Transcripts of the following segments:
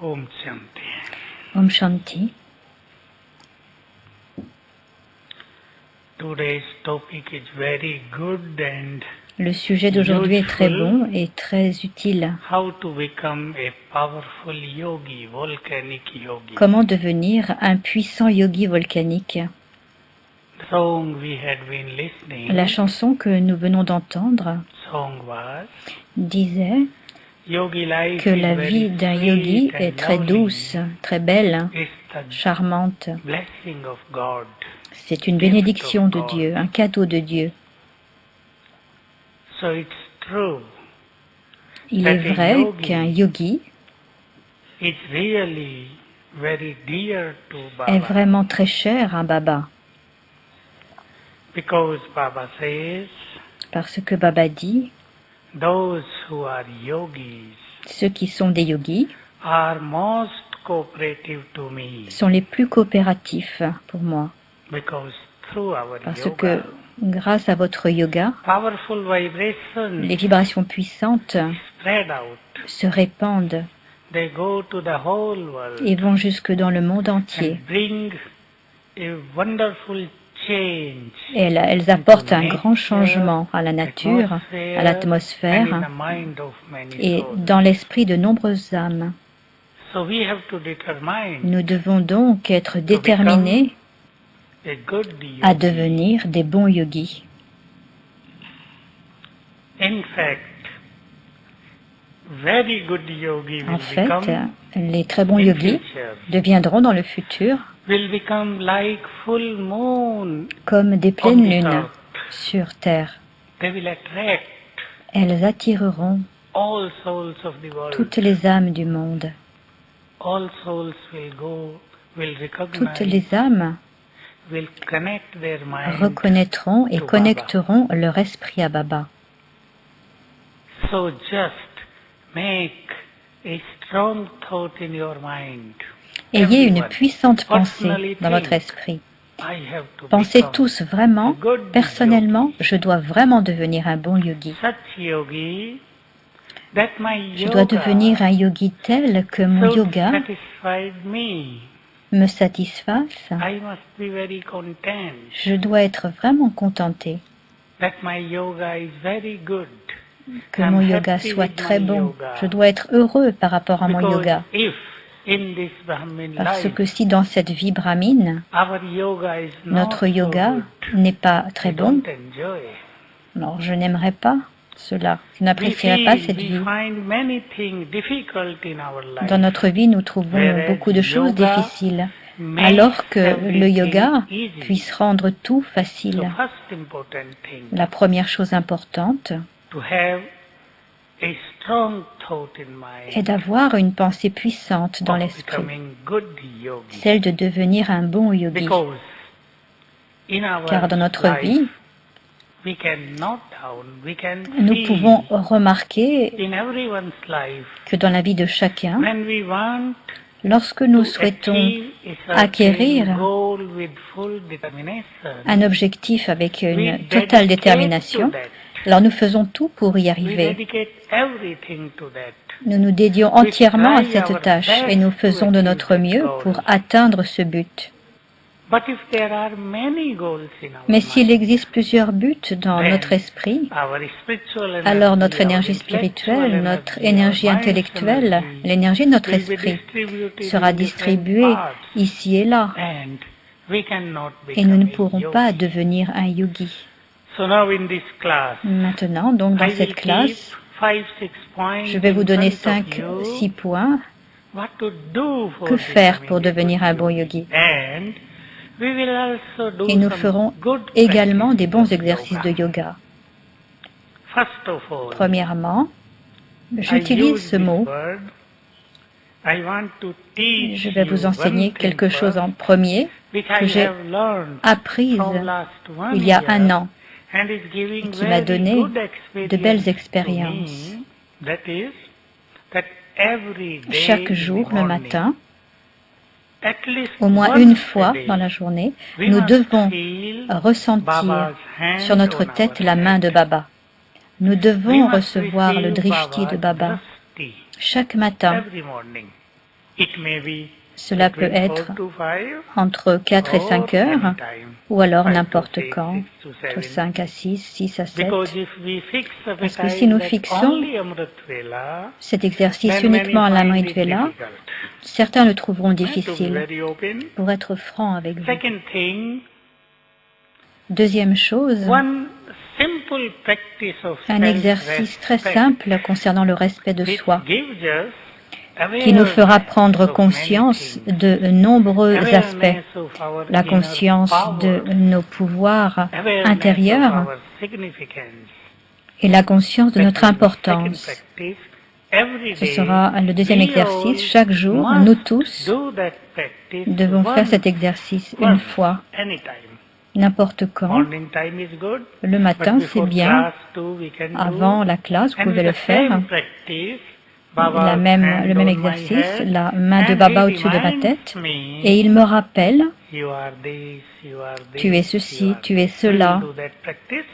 Om Shanti. Om Shanti. Today's topic is very good and Le sujet d'aujourd'hui est très bon et très utile. how to become a powerful yogi, volcanic yogi. Comment devenir un puissant yogi volcanique? The song we had been listening, La chanson que nous venons d'entendre song was disait Yogi life que is la very vie d'un sweet yogi and est très lovely. douce, très belle, It's the charmante. blessing of God. C'est une bénédiction de Dieu, un cadeau de Dieu. So it's true. Il est vrai qu'un yogi It's really very dear to est Baba. vraiment très cher à Baba. Because Baba says, Parce que Baba dit, those who are yogis ceux qui sont des yogis are most cooperative to me. sont les plus coopératifs pour moi. Because through our Parce yoga, que grâce à votre yoga, powerful vibrations les vibrations puissantes spread out. se répandent They go to the whole world et vont jusque dans le monde entier. and bring a wonderful change Et elles apportent un grand changement à la nature, à and l'atmosphère in the mind of many et souls. dans l'esprit de nombreuses âmes. So we have to determine Nous devons donc être déterminés a good à yogi. devenir des bons yogis. In fact, very good yogi En will fait, become les très bons in yogis future, deviendront dans le futur will become like full moon comme des on pleines this lunes earth. sur terre. They will attract Elles attireront all souls of the world. toutes les âmes du monde. All souls will Toutes recognize, les âmes will connect their mind. reconnaîtront et to connecteront leur esprit à Baba. So just make a strong thought in your mind. Ayez une Everyone, puissante personally pensée dans votre think, esprit. I have to Pensez become tous vraiment, a good personnellement, yogi. je dois vraiment devenir un bon yogi. Such yogi that my Je dois devenir un yogi tel que mon should yoga satisfy me. me satisfasse. I must be very content Je dois être vraiment contenté that my yoga is very good. que I'm mon yoga happy soit with très my bon. yoga. Je dois être heureux par rapport à mon Because yoga. if in this Brahmin Parce life que si dans cette vie brahmine, our yoga is not notre yoga so good, n'est pas we très bon, don't enjoy. alors je n'aimerais pas cela. Je We n'apprécierais pas cette we vie. find many things difficult in our life. Dans notre vie, nous trouvons Whereas beaucoup de choses yoga difficiles, makes alors que le everything yoga easy. puisse rendre tout So facile. first important thing, La première chose importante to have a strong thought in est mind d'avoir une pensée puissante dans of l'esprit, becoming good yogi. celle de devenir un bon yogi. Because in our Car dans notre life, vie, we can note down, we can nous see pouvons remarquer in everyone's life que dans la vie de chacun, when we want lorsque nous to souhaitons achieve a certain acquérir goal with full determination, un objectif avec we une totale dedicate détermination, to that. alors nous faisons tout pour y We arriver. dedicate everything to that. Nous nous dédions entièrement à cette tâche et nous faisons de notre mieux pour atteindre ce but. But if there are many goals in our Mais s'il mind, existe plusieurs buts dans then notre esprit, our spiritual energy, alors notre our énergie intellectual spirituelle, notre energy, énergie our mind's intellectuelle, energy l'énergie de notre will be esprit distributed sera in different distribuée parts, ici et là, and we cannot et nous ne become a pourrons pas yogi. devenir un yogi. So now in this class, Maintenant, donc dans I cette will classe, keep 5, 6 points je vais vous in donner front of 5, you, 6 points. what to do for Que faire becoming pour a good devenir un bon yogi. yogi? And we will also do Et nous some ferons good également des bons practices of exercices de yoga. First of all, Premièrement, I j'utilise use ce this mot. word. I want to teach Je vais you vous one enseigner thing quelque chose first, en premier which que I j'ai have learned apprise from last one il y a year, un an and is et giving qui m'a very donné good de belles experience to expériences. me. That is, that every day Chaque in jour, the le morning, matin, at least au moins once une a fois day, dans la journée, we nous must devons feel ressentir Baba's hand sur notre on tête our la main de head. Baba. Nous We devons must recevoir le receive drishti de Baba's Baba drishti chaque matin. every morning. It may be Cela peut between être 4 to 5 entre 4 et or 5 heures, anytime. ou alors 5 to n'importe 6, quand, 6 to entre 7. 5 à 6, 6 à 7. Because if we fix the Parce que si nous that fixons only Amrit Vela, cet exercice then many uniquement à find l'Amrit it Vela, difficult. certains le trouveront To be difficile. very open. Pour être franc avec vous. Second thing, Deuxième chose, one simple practice of un exercice très self-respect simple concernant le respect de which soi, gives us qui nous fera awareness prendre of many conscience things. de nombreux aspects, Awareness of our la inner conscience de power, nos pouvoirs awareness intérieurs of our significance. et la conscience de That notre is the second importance. practice. Every Ce day, sera le deuxième we exercice. all Chaque jour, must nous tous do that practice devons faire once, cet exercice une once, fois, anytime. n'importe quand. Morning time is good, Le matin, but c'est before bien. class too, we can Avant do. la classe, vous And pouvez with le the faire. same practice, Baba's Le hand même on my exercice, head, la main de and Baba he au-dessus de ma reminds tête, me, et il me rappelle, you are this, you are this, tu es you ceci, are tu es this. We'll cela. do that practice.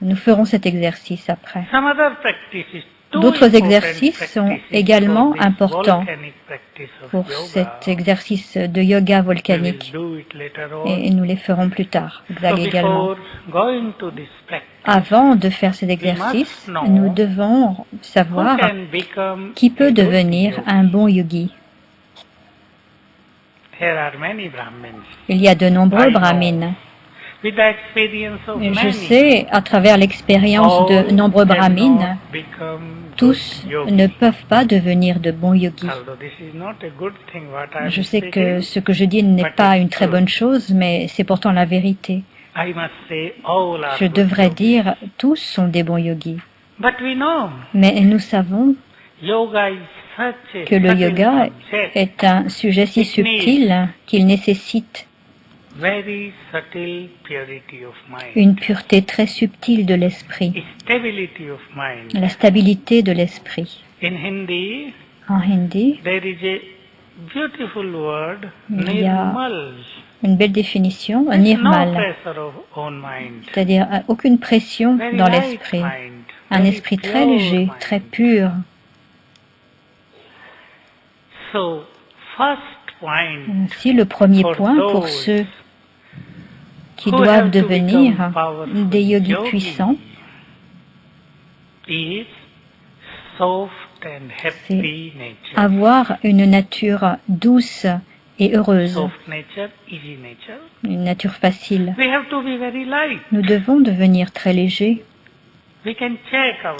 Nous ferons cet exercice après. Some other practices, two D'autres important exercices sont practices également for this importants volcanic practice of pour yoga. cet exercice de yoga We will volcanique, do it later on. et nous les ferons plus tard, So également. before going to this practice, Avant de faire cet exercice, know nous devons who savoir can become qui a peut good devenir yogi? un bon yogi. There are many Brahmins. Il y a de I nombreux know. brahmines. With the experience of Je many, sais, à travers l'expérience de all nombreux brahmines, cannot become tous good yogis. ne peuvent pas devenir de bons yogis. Although this is not a good thing what I am Je sais que speaking, ce que je dis n'est but pas it's une très true. bonne chose, mais c'est pourtant la vérité. I must say all are Je good devrais yogis. dire, tous sont des bons yogis. But we know Mais nous savons yoga is such a que le subtle yoga subject, est un sujet si subtil qu'il nécessite very subtle purity of mind, une pureté très subtile de l'esprit, stability of mind. la stabilité de l'esprit. In Hindi, En hindi, there is a beautiful word, il y a nirmal. une belle définition, There's nirmal, no pressure of own mind. c'est-à-dire aucune pression Very dans light l'esprit, mind, un very esprit très pure léger, mind. très pur. So, first point, Ainsi, le premier For point pour those ceux qui who doivent have to devenir become powerful des yogis yogis puissants, is soft and happy nature. avoir une nature douce et heureuse, Soft nature, easy nature. une nature facile. We have to be very light. Nous devons devenir très légers. We can check Nous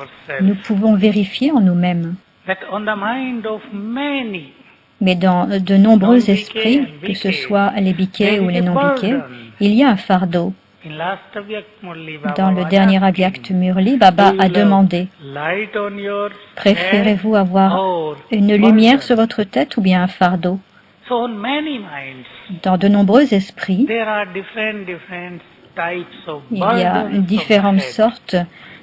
ourselves pouvons vérifier en nous-mêmes. that on the mind of many, Mais dans de nombreux esprits, que ce soit les biquets ou les non-biquets, il y a un fardeau. in last Avyak Murli, Baba Dans le was dernier asking, Avyakt Murli, Baba do you a love demandé, light on your préférez-vous head avoir or une burden? lumière sur votre tête ou bien un fardeau? So on many minds, Dans de nombreux esprits, there are different types of il y a burdens of différentes the head. sortes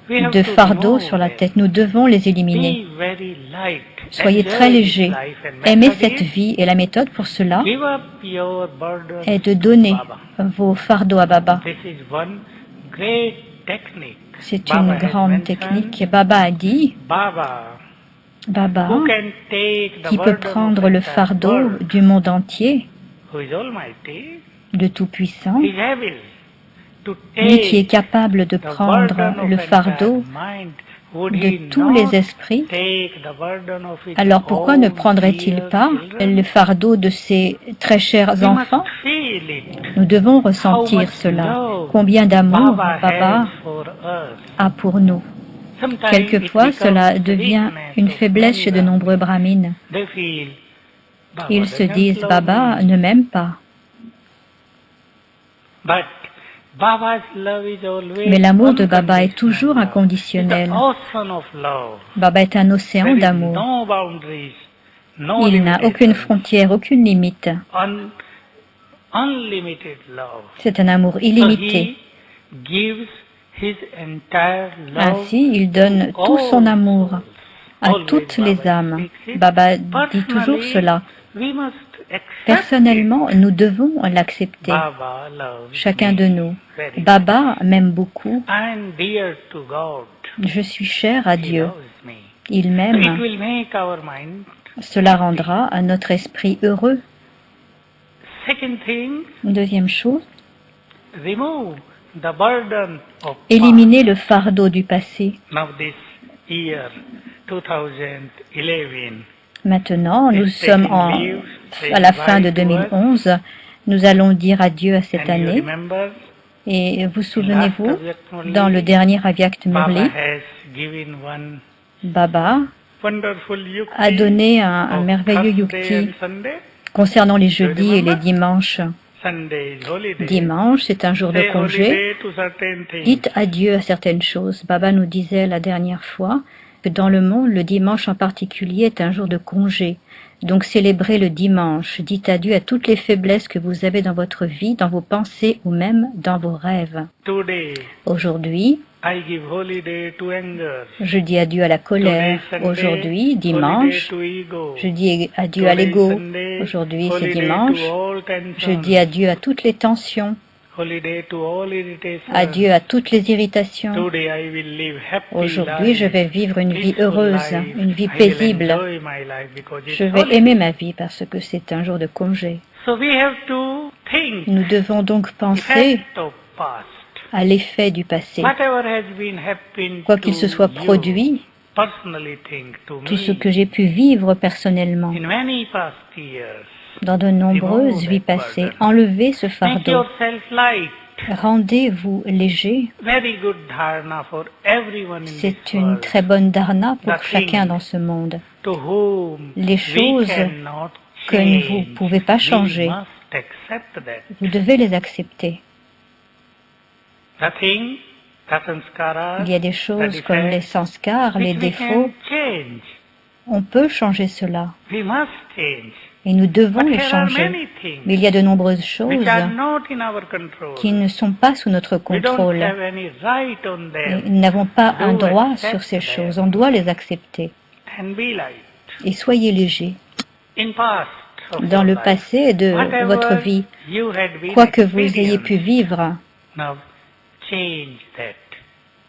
We have de to fardeaux remove sur la them. tête. Nous devons les éliminer. Be very light. Soyez Enjoy très this légers. life and Aimez method cette is vie et la méthode pour cela give up your burdens est de to donner Baba. vos fardeaux à Baba. This is one great technique. C'est Baba une has grande mentioned, technique. Et Baba a dit, Baba, Baba, who can take the qui peut burden prendre of le entire fardeau world, du monde entier, who is almighty, de Tout-Puissant, is able to lui qui est take capable de the prendre burden of le entire fardeau mind. Would de he tous not les esprits, take the burden of his alors pourquoi ne own prendrait-il dear pas children? le fardeau de ses très chers We must enfants? feel it. Nous devons How ressentir much cela. love Combien d'amour Baba Baba has for us. a pour nous. Sometimes Quelquefois, it cela becomes devient weakness une of faiblesse many chez de Brahmins. nombreux brahmines. They feel, Baba Ils se doesn't disent, love Baba me. ne m'aime pas. But Baba's love is always Mais l'amour de Baba est unconditional toujours love. inconditionnel. It's the ocean of love. Baba est un océan There is d'amour. no boundaries, no Il n'a aucune limitations. frontière, aucune limite. Unlimited love. C'est un amour So illimité. he gives his entire love Ainsi, il donne to tout son all amour souls. à Always toutes les Baba âmes. speaks it. Baba dit toujours Personally, cela. we must accept Personnellement, nous devons l'accepter. Baba loves Chacun me de nous. very much. Baba m'aime beaucoup. I am dear to God. Je suis cher à He Dieu. loves me. It Il-même, will make our mind. cela rendra à notre esprit heureux. Second thing, Une deuxième chose, remove the burden of éliminer le fardeau du passé. past. Now this year, 2011, Maintenant, nous sommes à la fin de 2011. Nous allons dire adieu à cette and you année. remember, Et vous souvenez-vous, dans le dernier Avyakt Baba Murli, has given one Baba wonderful yukti a donné un of merveilleux Thursday and yukti Sunday. concernant les jeudis et les dimanches. Sunday is holiday. Dimanche, c'est un jour de Say congé. holiday to certain things. Dites adieu à certaines choses. Baba nous disait la dernière fois que dans le monde, le dimanche en particulier est un jour de congé. Donc célébrez le dimanche. Dites adieu à toutes les faiblesses que vous avez dans votre vie, dans vos pensées ou même dans vos rêves. Today, Aujourd'hui, I give holiday to anger. je dis adieu à la colère. Today, Sunday, Aujourd'hui, dimanche, holiday to ego. je dis adieu à Today, l'ego. Sunday, Aujourd'hui, c'est holiday dimanche. to all tensions. Je dis adieu à toutes les tensions. Holiday to all irritations. Adieu à toutes les irritations. Today I will live happy Aujourd'hui, life, je vais vivre une vie peaceful heureuse, life. une vie I will paisible. enjoy my life because it's Je vais holiday. aimer ma vie parce que c'est un jour de congé. So we have to think Nous devons donc penser effect of past. à l'effet du passé. Whatever has been happened Quoi qu'il to se soit you, produit, personally think to tout ce me, que j'ai pu vivre personnellement in many past years, dans de nombreuses vies passées, enlevez ce make fardeau. yourself light. Rendez-vous léger. Very good dharana for everyone in C'est this une world, très bonne dharna pour The chacun thing dans ce monde. to whom Les we choses cannot que change. vous ne pouvez pas changer. We must accept that. Vous devez les accepter. The thing, the sanskara, Il y a des the choses comme les defects, sanskars, les which we défauts. can change. On peut changer cela We must change. et nous devons But les there are changer. many things Mais il y a de nombreuses choses which are not in our control. qui ne sont pas sous notre We don't contrôle. have any right on Et them. nous n'avons pas un Do droit accept sur ces them choses. On doit les accepter. And be light. Et soyez léger. In past of Dans your le life, passé de whatever votre vie, you had been quoi que vous ayez pu experienced, vivre, now change that.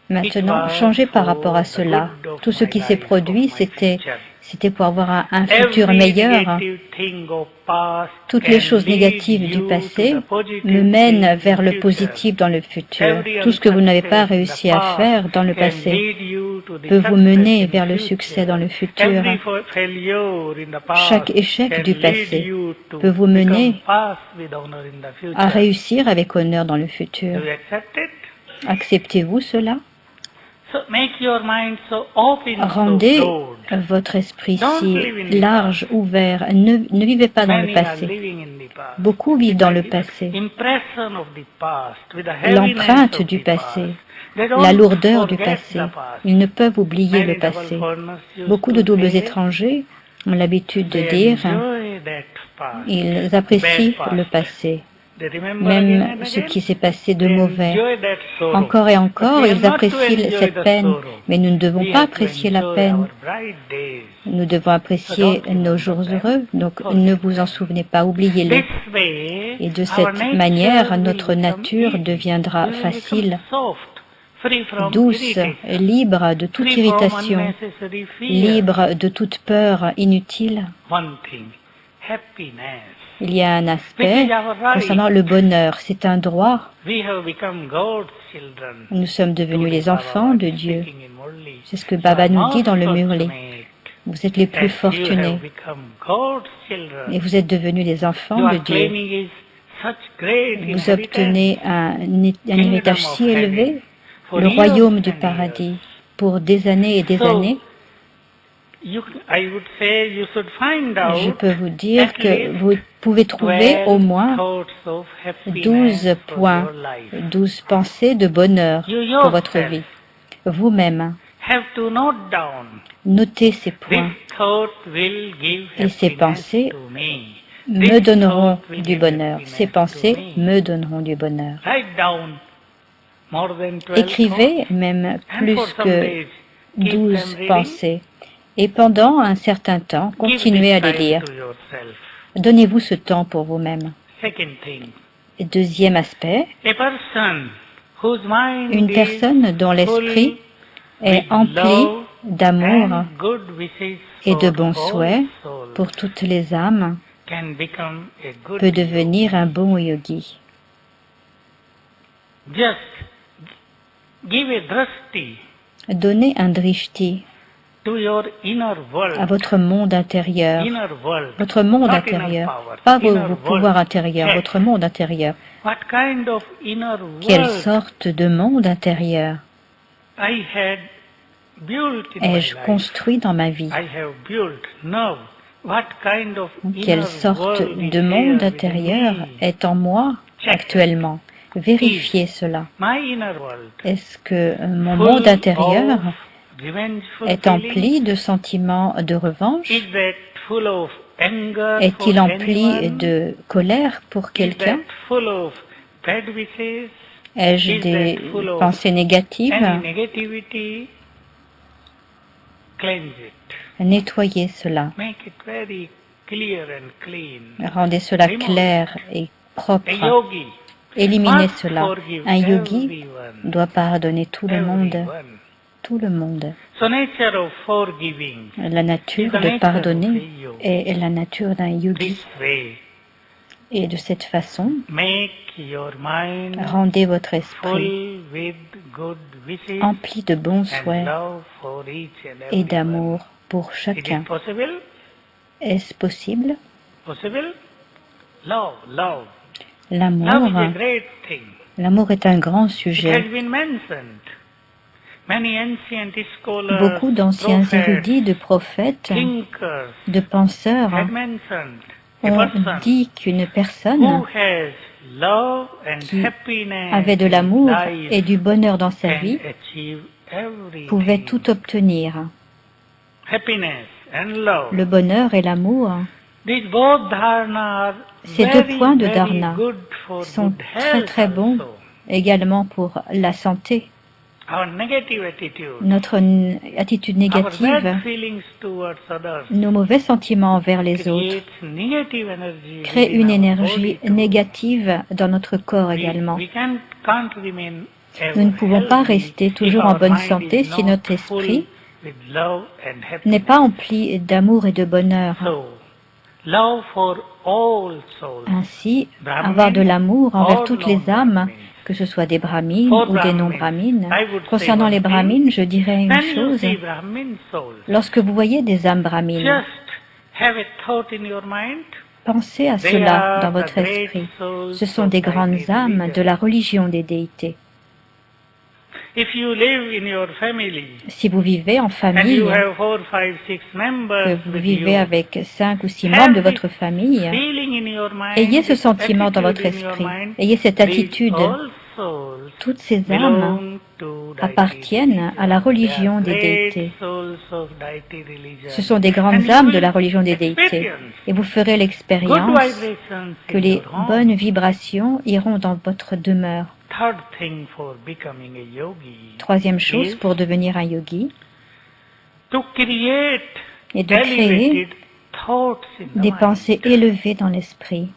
maintenant, changez par rapport à cela. Tout ce qui s'est produit, c'était pour avoir un futur Every meilleur. negative thing of past Toutes les can choses lead négatives du you passé to the positive me mènent things in vers le future. positif dans le futur. Every Tout ce que vous n'avez pas unsuccess in réussi the à past faire dans le can passé lead you to the peut vous success mener in vers le future. succès dans le futur. Every failure in the past Chaque échec can du lead passé you to peut vous mener become past with honor in the future. à réussir avec honneur dans le futur. Do you accept it? Acceptez-vous cela? So make your mind so open, Rendez so broad. votre esprit si large, ouvert. Ne vivez pas dans le Many are passé. living in the past. Beaucoup vivent dans le passé. Impression of the past, with the heaviness L'empreinte of du the passé, past. They don't la lourdeur du forget passé. the past. Ils ne peuvent oublier Many le passé. double foreigners used Beaucoup to de doubles say étrangers ont l'habitude de they dire enjoy that past. ils apprécient Bad past. le passé, They remember again même and ce again. qui s'est passé de They mauvais. enjoy that sorrow. Encore et encore, But we have ils not to apprécient enjoy cette the peine, sorrow. mais nous ne devons We pas have to apprécier la enjoy peine. our bright days. Nous devons apprécier nos jours heureux, donc ne vous en souvenez pas, oubliez-les. This way, Et de our cette nature manière, will notre become nature easy. deviendra We will become facile, soft, free from douce, irritation, libre de toute free from irritation, unnecessary fear. libre de toute peur inutile. One thing, happiness. Il y a un aspect concernant le bonheur. C'est un droit. We have become God's children. Nous sommes devenus les enfants de Dieu. Speaking in Murli. C'est ce que Baba nous dit dans le Most Murli. fortunate Vous êtes les plus that you fortunés have become God's children. et vous êtes devenus les You enfants de are Dieu. claiming is such great Vous inheritance. obtenez un héritage si élevé, For le years royaume du and paradis, pour des années et des So, années. I would say you should find Je out peux vous dire at que least vous pouvez trouver 12 au moins thoughts of happiness 12 for points, your life. 12 pensées de bonheur You pour votre yourself vie. Vous-même, have to note down. notez ces This points. thought will give Et ces happiness pensées to me. me This donneront thought will du give bonheur. happiness Ces to pensées me. me donneront du bonheur. Write down more than 12 Écrivez thoughts. même And plus for some que days, keep 12 them reading. pensées. Et pendant un certain temps, Give continuez à this les time lire. to yourself. Donnez-vous ce temps pour vous-même. Second thing, Et deuxième aspect, a person whose mind une is personne dont l'esprit full est with empli love d'amour and good wishes et de for bons all souhaits souls pour toutes les âmes can become a good peut devenir un bon yogi. Just give a drashti Donnez un drishti to your inner world. à votre monde intérieur, Inner world. votre monde Not intérieur, inner power, pas vos inner pouvoirs world. intérieurs, Check. votre monde intérieur. What kind of inner Quelle world sorte de monde intérieur I had built in my ai-je life? construit dans ma vie? I have built now. What kind of Quelle inner sorte world is de monde here intérieur within me? est en moi actuellement? Vérifiez cela. My inner world Est-ce que mon full monde intérieur of revengeful est feelings? empli de sentiments de revanche? Is that full of anger Est-il for empli anyone? de colère pour Is quelqu'un? that full of bad wishes? Ai-je Is des that full of pensées négatives? any negativity? Cleanse it. Nettoyez cela. Make it very clear and clean. Rendez cela Remove. clair et A propre. yogi Éliminez must cela. forgive Un yogi everyone. doit pardonner tout le monde. Everyone. Tout le monde. So nature of forgiving La nature de pardonner est la nature d'un yogi. this way. Et de cette façon, Make your mind rendez votre esprit full with good wishes empli de bons and souhaits love for each and et everyone. d'amour pour Is chacun. it possible? Est-ce possible? Possible? Love, love. Love is a L'amour, great thing. l'amour est un grand It has sujet. been mentioned. Many ancient scholars, Beaucoup d'anciens prophets, érudits, de prophètes, thinkers de penseurs had mentioned a ont person dit qu'une who personne has love and qui happiness avait de in l'amour life et du bonheur dans sa can vie achieve everything. pouvait tout obtenir. Happiness and love. Le bonheur et l'amour These both dharna are Ces deux very, points de very dharna good for sont good très health très bons also. également pour la santé. Our negative attitude, Notre attitude our négative, bad feelings towards others nos mauvais sentiments envers les autres creates negative energy créent within une our énergie body too. négative dans notre corps We également. can't remain ever Nous ne pouvons pas healthy rester if toujours en our bonne mind santé is si not notre full esprit with love and n'est happiness. pas empli d'amour et de bonheur. So, love for all souls. Ainsi, Brahmin avoir de l'amour envers or toutes les âmes, non-Brahmins. que ce soit des brahmines For ou des Brahmins, non-brahmines. I would say Concernant one les thing. brahmines, je dirais une When you chose. see Brahmin souls, Lorsque vous voyez des âmes brahmines, just have a thought in your mind. pensez à They cela are dans the votre great esprit. souls Ce sont of des thy grandes âmes religion. de la religion des déités. If you live in your family Si vous vivez en and famille, you have 4, 5, 6 que members vous with vivez you, avec 5 ou 6 have membres de this votre famille, feeling in your mind, ayez ce this sentiment dans votre attitude in your esprit. mind, Ayez cette these attitude. all souls Toutes ces âmes belong to deity appartiennent religion. à la religion They des are great déités. souls of deity religion. Ce sont des And grandes you âmes will de la religion des déités. experience Et vous ferez good l'expérience vibrations que in les your home. bonnes vibrations iront dans votre demeure. Third thing for becoming a yogi Troisième chose is pour devenir un yogi, to create est de créer elevated thoughts in the des mind. pensées élevées dans l'esprit.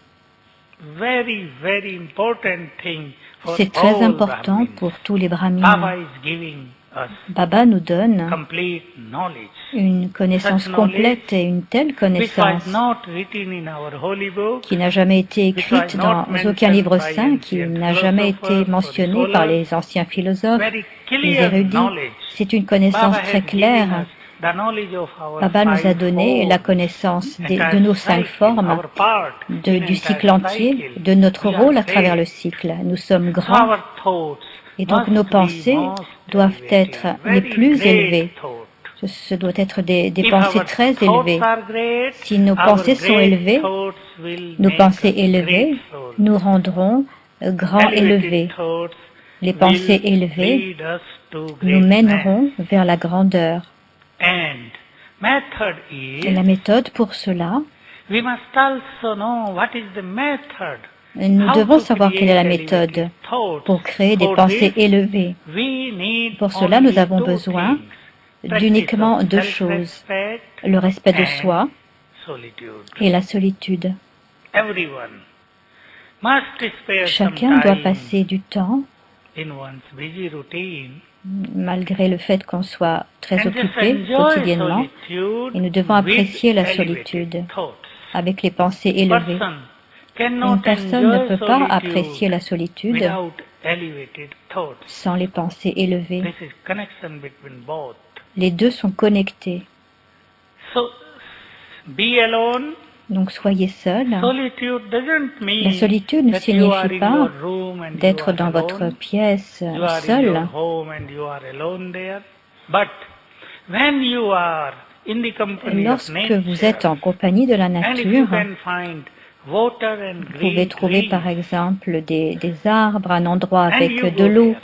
Very, very important thing for C'est très all important Brahmins. pour tous les brahmines. Baba is giving us Baba nous donne complete knowledge, une connaissance Such knowledge complète et une telle which connaissance was not written in our holy book, qui n'a jamais été écrite dans aucun livre saint, qui n'a jamais été mentionnée par les anciens philosophes, very les clear érudits. knowledge. C'est une connaissance Baba très has given claire. us the knowledge of our Baba nous a five donné forms, la connaissance entire de nos 5 cycle, formes, our part in du cycle entire entier, cycle. de notre We are rôle à travers great. le cycle. Nous sommes So grands our thoughts et donc must nos be pensées most doivent elevated, être les very plus great élevées. thought. Ce doit être des If pensées our très thoughts élevées. are great, Si nos our pensées sont great élevées, thoughts will nos make pensées us élevées great souls. nous rendront grands Elevated élevés. thoughts Les will pensées élevées lead us to nous greatness. mèneront vers la grandeur. And method Et la is, méthode pour cela, we must also know what is the method. nous How devons to savoir quelle est la create méthode elevated thoughts. pour créer des For pensées this, élevées. we need Pour cela, only nous avons two besoin things. Practice d'uniquement of deux choses, self-respect le respect de and soi solitude. et la solitude. Everyone must spare some Chacun doit time passer du temps in one's busy routine malgré le fait qu'on soit très And just occupé enjoy quotidiennement, solitude et nous devons with apprécier la elevated solitude thoughts. avec les pensées élevées. Person Une cannot personne ne enjoy peut pas apprécier solitude la solitude without elevated thoughts. sans les pensées élevées. This is connection between both. Les deux sont connectés. So, be alone. Donc soyez seul. Solitude doesn't mean La solitude ne that you are signifie in pas your room and you d'être are dans votre alone. pièce You are in seul, your home and you are alone there. But when you are in the company of lorsque nature, vous êtes en compagnie de la and if you nature. can find water and Vous pouvez green trouver trees, par exemple des arbres, un endroit and avec you de go l'eau. there,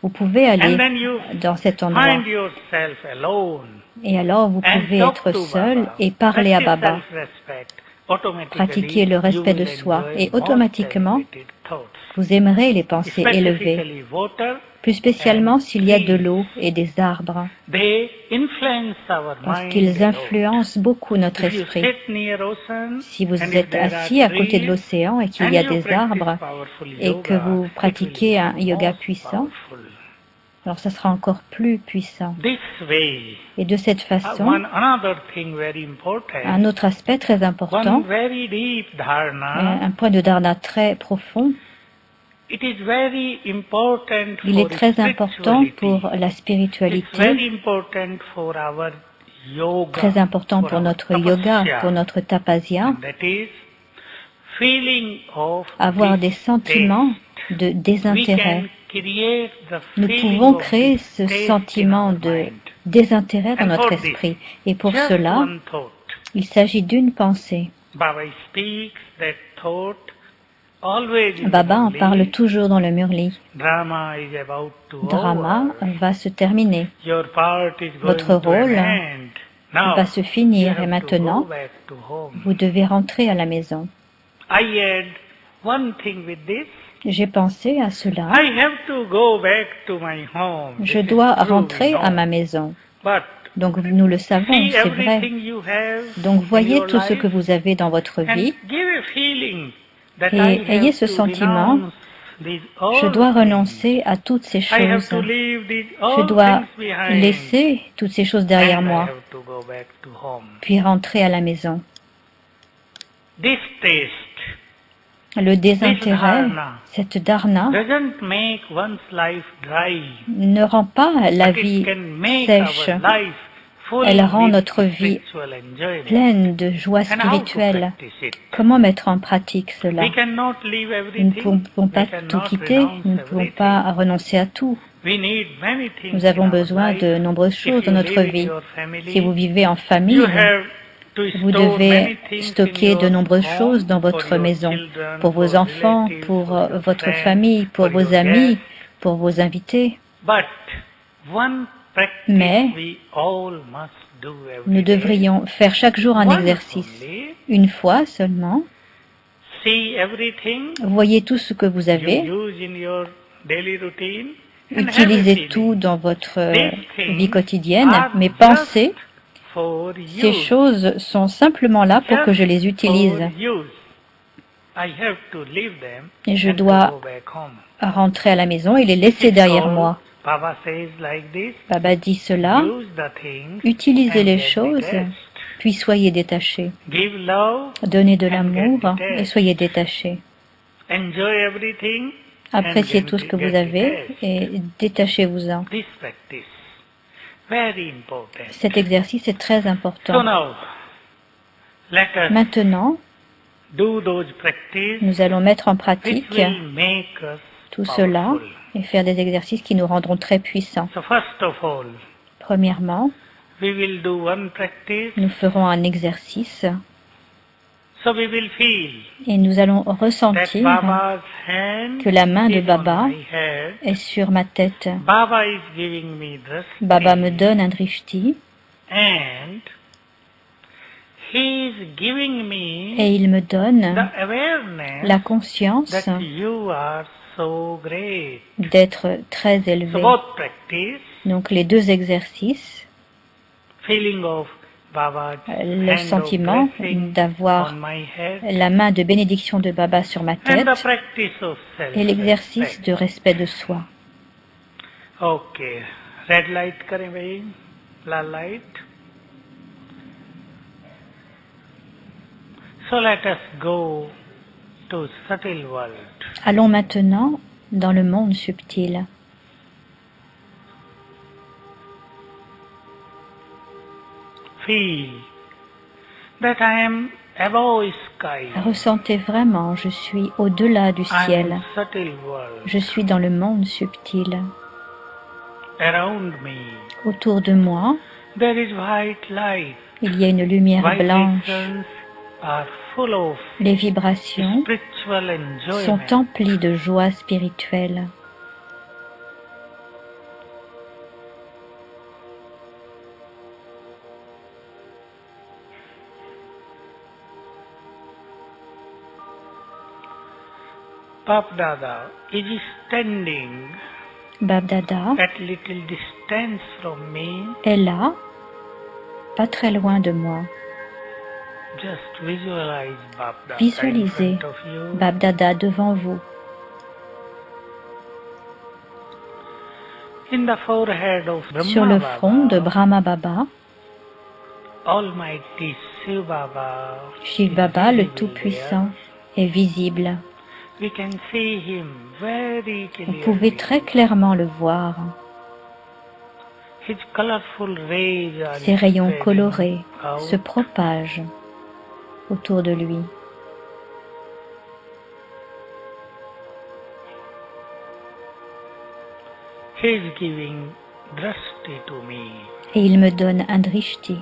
Vous pouvez and aller then you dans cet endroit. find yourself alone, Et alors vous and pouvez talk être to seul Baba, et parler à practice Baba. self-respect. Automatically, Pratiquez le respect you de will soi enjoy et most automatiquement elevated thoughts. vous aimerez les pensées élevées, Specifically water, plus spécialement and s'il y a de trees. l'eau et des arbres, They influence our parce mind qu'ils a lot. influencent beaucoup notre If you esprit. sit near ocean, Si vous and if êtes there are assis à côté de trees, l'océan et qu'il and y a you des practice arbres powerful et que yoga, vous it will pratiquez un become yoga most puissant, powerful. alors ça sera encore plus puissant. This way, Et de cette façon, another thing very important, un autre aspect très important, one very deep dharana, un point de dharana très profond, it is very important il for est très important spirituality. pour la It's spiritualité, very important for our yoga, très important for pour our notre yoga, tapasya. pour notre tapasya, And that is feeling of avoir des sentiments distaste. de We désintérêt. can create the Nous feeling pouvons of créer ce distaste in sentiment our de mind. désintérêt dans And notre for this, esprit. Et pour just cela, one thought. il s'agit d'une pensée. Baba speaks that thought always in Baba en the parle Murli. toujours dans le Murli. Drama is about to Drama over. va se terminer, Your part is going votre to an rôle end. Now, va se you finir have et to maintenant, go back to home. vous devez rentrer à la maison. I add one thing with this. J'ai pensé à cela. I have to go back to my home. Je This is dois true, rentrer we à know. ma maison. But Donc nous le savons, see c'est vrai. everything you have Donc in voyez your tout ce que life vous avez dans votre and vie give a feeling that et I ayez have ce to sentiment, renounce these all je dois things. renoncer à toutes ces I have choses. to leave these Je all dois things behind. laisser toutes ces choses derrière and I moi, have to go back to home. puis rentrer à la maison. This taste Le désintérêt, dharana cette dharna, doesn't make one's life dry, ne rend pas la but it vie can make sèche. our life full Elle rend with notre vie spiritual enjoyment. pleine de joie And how to spirituelle. practice it? Comment mettre en pratique cela? We cannot leave Nous ne everything. pouvons pas We cannot tout quitter, renounce nous ne pouvons everything. pas renoncer à tout. We need many things Nous avons in our besoin life. de nombreuses If choses you dans notre live in vie. your family, Si vous vivez en you famille, have to vous store many devez things in stocker de your nombreuses home choses dans for votre your maison, children, pour vos for enfants, relatives, pour for your votre friends, famille, pour for vos your amis, guests. pour vos invités. But one practice Mais we all must do every nous day. devrions faire chaque jour un Once exercice. only, Une fois seulement, see everything voyez tout ce que vous you avez, use in your daily routine and have a utilisez feeling. tout dans votre These things vie quotidienne, are mais just pensez, for ces use. choses sont simplement là pour que je les utilise. For use. I have to leave them Et je and to dois go back home. rentrer à la maison et les laisser It's derrière all moi. Baba says like this, Baba dit cela, use the things utilisez and les get choses, detached. puis soyez détachés. Give love, Donnez de and l'amour get detached. et soyez détachés. Enjoy everything Appréciez and tout ce que get vous avez detached. et détachez-vous-en. This practice, very important. Cet exercice est très So important. now, let us Maintenant, do those practices nous allons mettre en which pratique will make us tout cela powerful. et faire des exercices qui nous rendront très puissants. So first of all, Premièrement, we will do one practice, nous ferons un exercice so we will feel et nous allons that ressentir Baba's hand que la main de is Baba on my head. est sur ma tête. Baba is giving me this Baba me thing, donne un drishti and he is giving me et il me donne the awareness la conscience that you are so great. d'être très So élevé. both practice, Donc les deux exercices, feeling of Baba's le hand sentiment of blessing d'avoir on my head, la main de bénédiction de Baba sur ma and tête the practice of et l'exercice self-respect. de respect de soi. Okay, red light करें भाई, लाल light. So let us go to subtle world. Allons maintenant dans le monde subtil. Feel that I am above sky. Ressentez vraiment, je suis au-delà du I am ciel. in subtle world. Je suis dans le monde subtil. Around me, Autour de moi, there is white light. il y a une lumière blanche. Vibrations are full of Les vibrations spiritual sont enjoyment. emplies de joie spirituelle. Bap Dada is standing Babdada at little distance from me. est là, pas très loin de moi. Just visualize Bap Dada in Visualisez front of you. Babdada devant vous. In the forehead of Sur Brahma le front de Baba, Brahma Baba, Almighty Shiv Baba Shiv is Baba, le visible Tout-Puissant, there. est visible. We can see him very Vous pouvez clearly. très clairement le voir. His colorful rays are Ses rayons spreading colorés out. se propagent autour de lui. He is giving drashti to me. Et il me donne un drishti.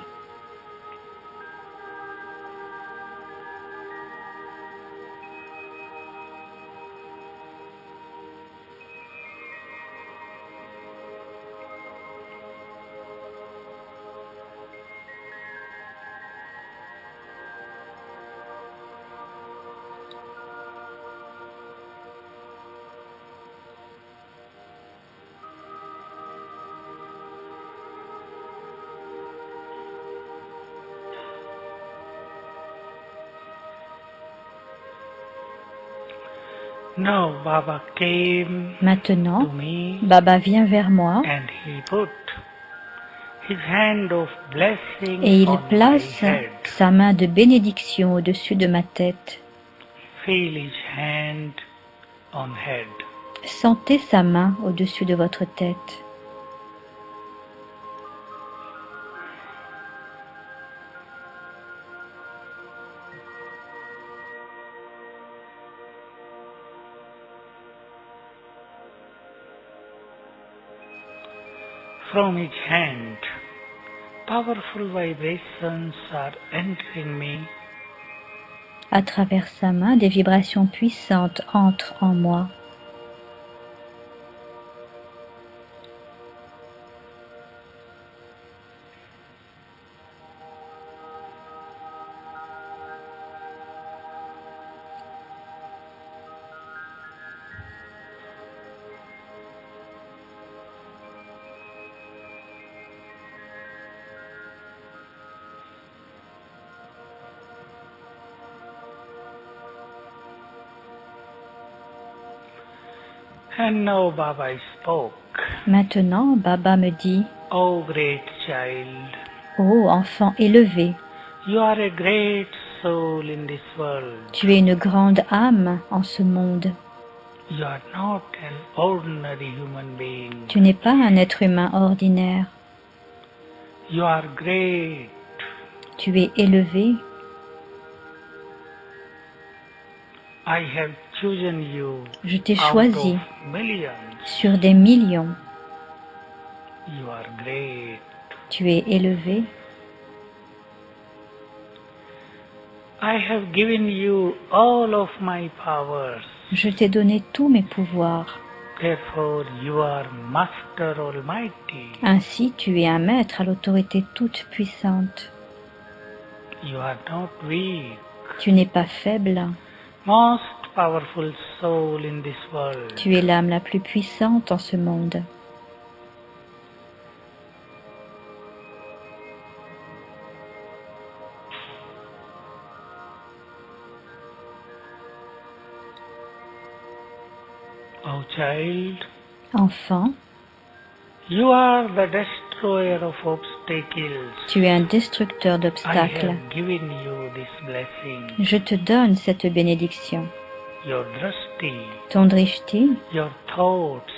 Now Baba came to Maintenant, me Baba vient vers moi and he put his hand of blessing et il on my place head. sa main de bénédiction au-dessus de ma tête. Feel his hand on head. Sentez sa main au-dessus de votre tête. From his hand, powerful vibrations are entering me. À travers sa main, des vibrations puissantes entrent en moi. And now Baba spoke. Maintenant, Baba me dit, Oh great child, ô enfant élevé, you are a great soul in this world. tu es une grande âme en ce monde. You are not an ordinary human being. Tu n'es pas un être humain ordinaire. You are great. Tu es élevé. I have chosen you Je t'ai out choisi of millions. sur des millions. You are great. Tu es élevé. I have given you all of my powers. Je t'ai donné tous mes pouvoirs. Therefore, you are Master Almighty. Ainsi, tu es un maître à l'autorité toute puissante. You are not weak. Tu n'es pas faible. Most powerful soul in this world. Tu es l'âme la plus puissante en ce monde. Oh child, Enfant, You are the destroyer of obstacles. Tu es un destructeur I d'obstacles. have given you this blessing. Je te donne cette bénédiction. Your drishti, Ton drishti, your thoughts,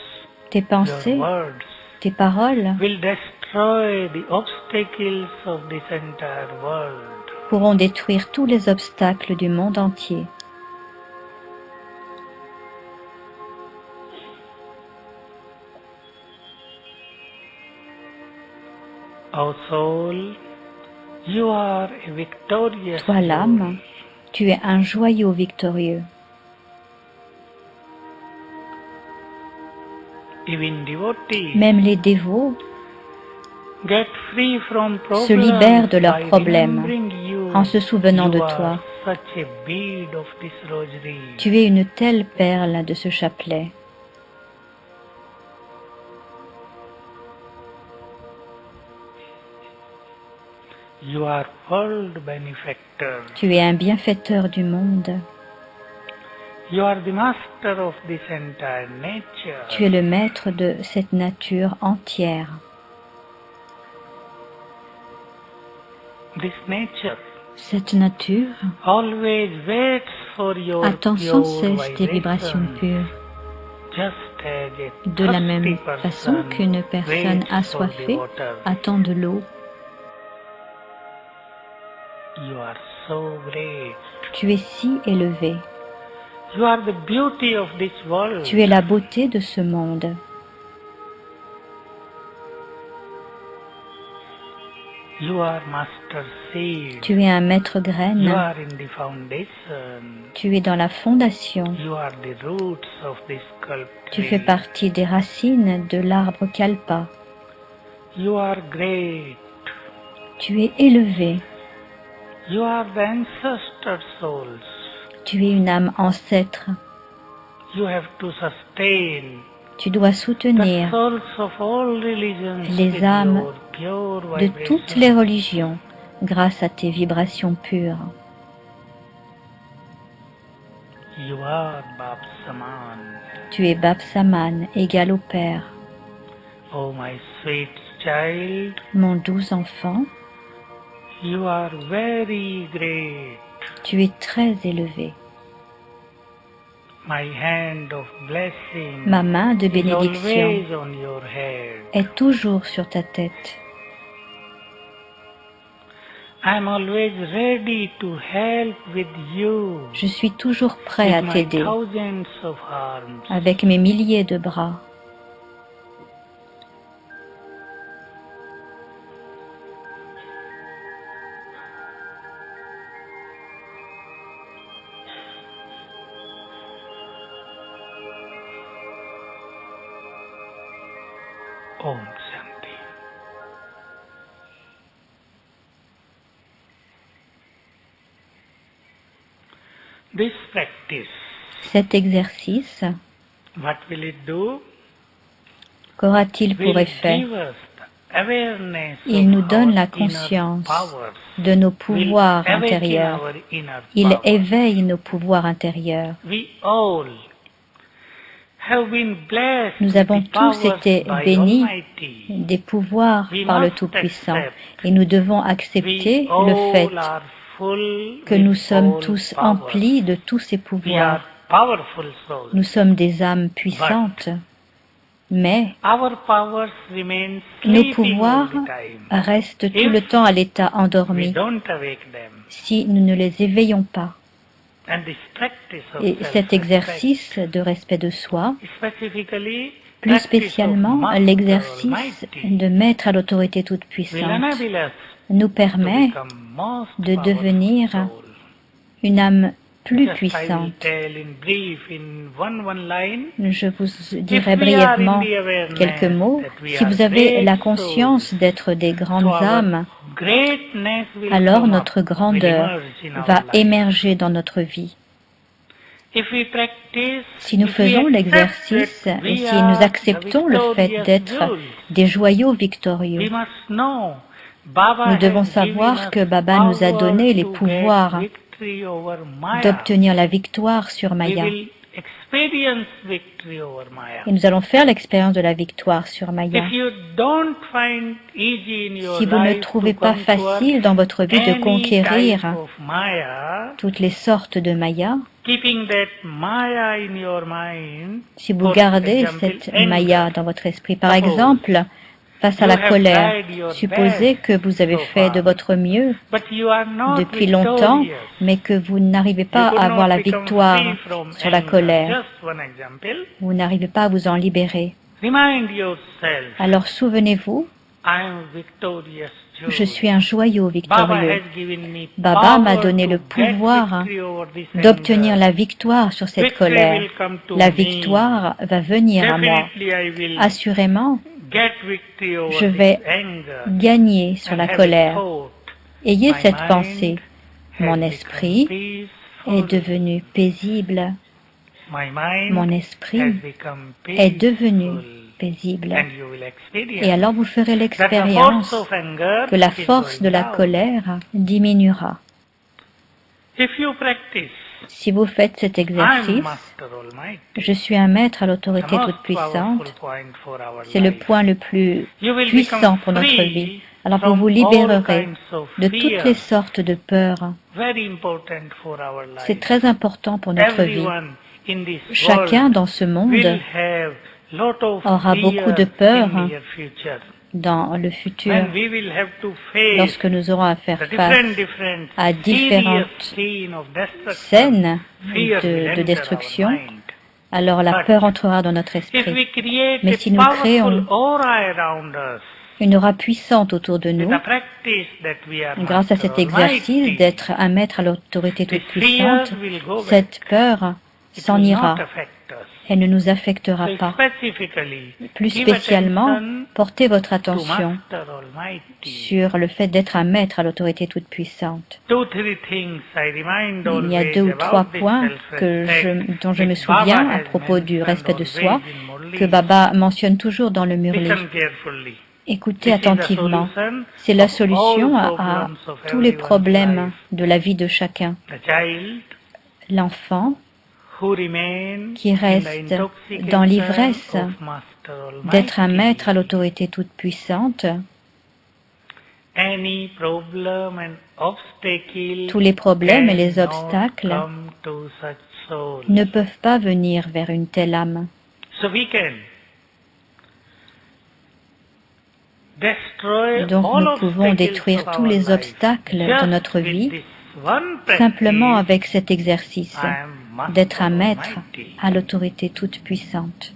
tes your pensées, words tes paroles will destroy the obstacles of this entire world. pourront détruire tous les obstacles du monde entier. O soul, you are a victorious Toi, l'âme, tu es un joyau victorieux. soul. Even devotees Même les dévots get free from problems se libèrent de leurs by problèmes remembering you. en se souvenant de You are toi. such a bead of this rosary. Tu es une telle perle de ce chapelet. You are world benefactor. Tu es un bienfaiteur du monde. You are the master of this entire nature. Tu es le maître de cette nature entière. This nature Cette nature always waits for your attend sans pure cesse tes vibrations vibrations. pures. Just as a De la même thirsty façon person qu'une personne waits for the assoiffée water. attend de l'eau. You are so great. Tu es si élevé. You are the beauty of this world. Tu es la beauté de ce monde. You are master seed. Tu es un maître You graine. are in the foundation. Tu es dans la fondation. You are the roots of this sculpture. Tu fais partie des racines de l'arbre kalpa. You are great. Tu es élevé. You are the ancestor souls. Tu es une âme ancêtre. You have to sustain Tu dois the soutenir souls of all religions les with âmes your pure de vibration. toutes les religions grâce à tes vibrations pures. You are Bab Saman. Tu es Bab Saman, égal au Père. Oh my sweet child, Mon doux enfant, you are very great. tu es très élevé. My hand of blessing Ma main de is bénédiction always on your head. est toujours sur ta tête. I am always ready to help with you. Je suis toujours prêt à with my t'aider thousands of arms. avec mes milliers de bras. Om Shanti. This practice, Cet exercice, what will it do? qu'aura-t-il pour Will effet? give us the awareness Il of nous donne our la inner conscience powers. de nos Will pouvoirs awaken intérieurs. our inner Il powers. éveille nos pouvoirs intérieurs. We all have been blessed Nous with avons the tous powers été by bénis Almighty. des pouvoirs We par le must Tout-Puissant accept. et nous devons accepter We le all fait are full que with nous sommes all tous powers. emplis de tous ces We pouvoirs. are powerful souls. Nous sommes des âmes puissantes, mais Our powers remain nos sleeping pouvoirs all the time. restent tout le temps à l'état We endormi don't awake them. si nous ne les éveillons pas. And this practice of Et cet self-respect, exercice de respect de soi, specifically plus practice of spécialement Master l'exercice Almighty, de Maître à l'autorité will toute-puissante, enable us nous to permet become most de powerful devenir soul. une âme plus Just I will puissante. tell in brief in one line. Je vous If dirai we are in brièvement the awareness quelques mots. that we Si are vous avez great la souls, conscience d'être des so grandes our âmes, greatness will alors come notre up, will grandeur emerge in our va life. émerger dans notre vie. If we practice, Si nous if we faisons accept l'exercice that et we si are nous the acceptons le fait victorious d'être souls, des joyaux we victorieux, must know Baba nous devons has given savoir us que Baba nous a power donné les to get pouvoirs victory over Maya. d'obtenir la victoire sur We Maya. will experience victory over Maya. Et nous allons faire l'expérience de la victoire sur Maya. If you don't find easy in your Si vous ne life trouvez to pas conquer facile dans votre vie de any type conquérir of Maya, toutes les sortes de Maya, keeping that Maya in your mind, si vous for gardez example, cette anger, Maya dans votre esprit, par Suppose exemple, face à you la have colère, tried your supposez que vous avez so fait de far, votre mieux but you are not depuis longtemps, victorious. mais que vous n'arrivez You pas could à avoir not la become victoire free from sur la anger. colère, Just one example. vous n'arrivez pas à vous en libérer. Remind yourself, Alors souvenez-vous, I am victorious. Joy. je suis un joyau Baba victorieux. has given me Baba m'a power donné to le get pouvoir victory over this d'obtenir anger. la victoire sur cette Victory colère. will come to La me. victoire va venir à moi. Definitely I will Assurément, get victory over je vais this anger. gagner sur And la have a colère. thought. Ayez My cette mind pensée. has Mon become esprit peaceful. est devenu paisible. My mind Mon has esprit become est devenu peaceful. paisible. And you will experience Et alors vous ferez that the l'expérience force of anger que la is force de going la down. colère diminuera. If you practice, Si vous faites cet I am exercice, Master Almighty. je suis un maître à The l'autorité most toute-puissante. powerful point for our C'est le life. point le plus You will puissant become pour notre free vie. Alors vous from vous all libérerez kinds of de toutes fear. les sortes de peurs. Very important for our life. C'est très important pour notre vie. Everyone in this Chacun world dans ce monde will have lot of aura fear beaucoup de peur in near future. dans le futur, When we will have to face lorsque nous aurons à faire the face different à différentes serious scene of destruction, scènes fear will de enter our destruction, mind. alors la But peur entrera dans notre If esprit. we create Mais a si nous powerful créons aura around us, une aura puissante autour de with nous, the practice that we are grâce à Master cet exercice Almighty, d'être un maître à l'autorité the toute-puissante, fear will go back. cette peur It s'en will ira. not affect us. Elle ne nous affectera So pas. specifically, Plus give spécialement, attention portez votre to attention Master Almighty. sur le fait d'être un maître à l'autorité toute-puissante. Two, three things I remind Il y a always 2 ou about 3 this points self-respect dont je me that Baba souviens à has propos du mentioned respect de always soi, in Murli. que Baba mentionne toujours dans le Murli. Listen carefully. Écoutez This is the attentivement. solution C'est la of solution all à problems of tous les everyone's problèmes life. de la vie de chacun. The child L'enfant who remains qui in the reste intoxication dans l'ivresse of Master Almighty. d'être un maître à l'autorité toute-puissante, Any problem and obstacle tous les problèmes et les cannot obstacles come to such soul. ne peuvent pas venir vers une telle âme. So we can destroy Donc all nous pouvons obstacles détruire of tous our les life obstacles de just notre with vie this one practice. simplement avec cet exercice I am Master d'être un maître Almighty. à l'autorité toute-puissante.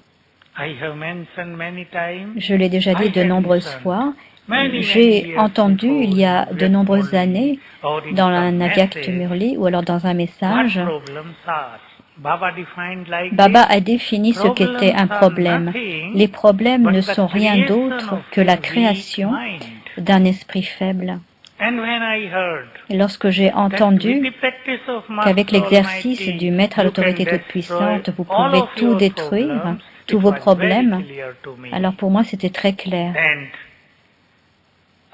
I have mentioned many times. Je l'ai déjà dit de nombreuses fois. Many J'ai years entendu before il y a in de West nombreuses Murli années or in dans some un Navyak message Murli ou alors dans un what message, problems are. Baba defined like Baba this. a défini ce qu'était un Problems are problème. nothing Les problèmes but ne the sont rien creation d'autre of que la a weak création mind. d'un esprit faible. And when I heard Et lorsque j'ai that entendu with the practice of qu'avec Master l'exercice Almighty, du maître à you l'autorité can toute-puissante, destroy vous all pouvez of tout your détruire, problems, tous it vos was problèmes, very clear to me. alors pour moi c'était très clair. And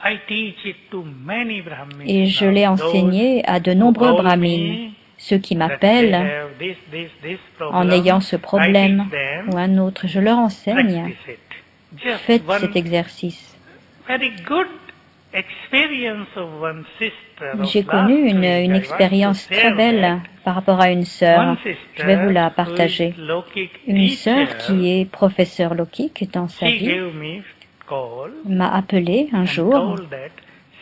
I teach it to many Brahmins Et je now, l'ai those enseigné à de who nombreux call brahmines, me ceux qui that they m'appellent have this problem, en ayant ce I problème teach them, ou un autre. Je leur enseigne, practice it. Just faites one cet exercice. very good experience of one sister of J'ai last connu week. une I want to expérience très share belle that. par rapport à une sœur. One Je vais vous la sister who partager. is Lokik Une sœur teacher, qui est professeure Lokik dans sa she vie gave me call m'a appelé un and jour told that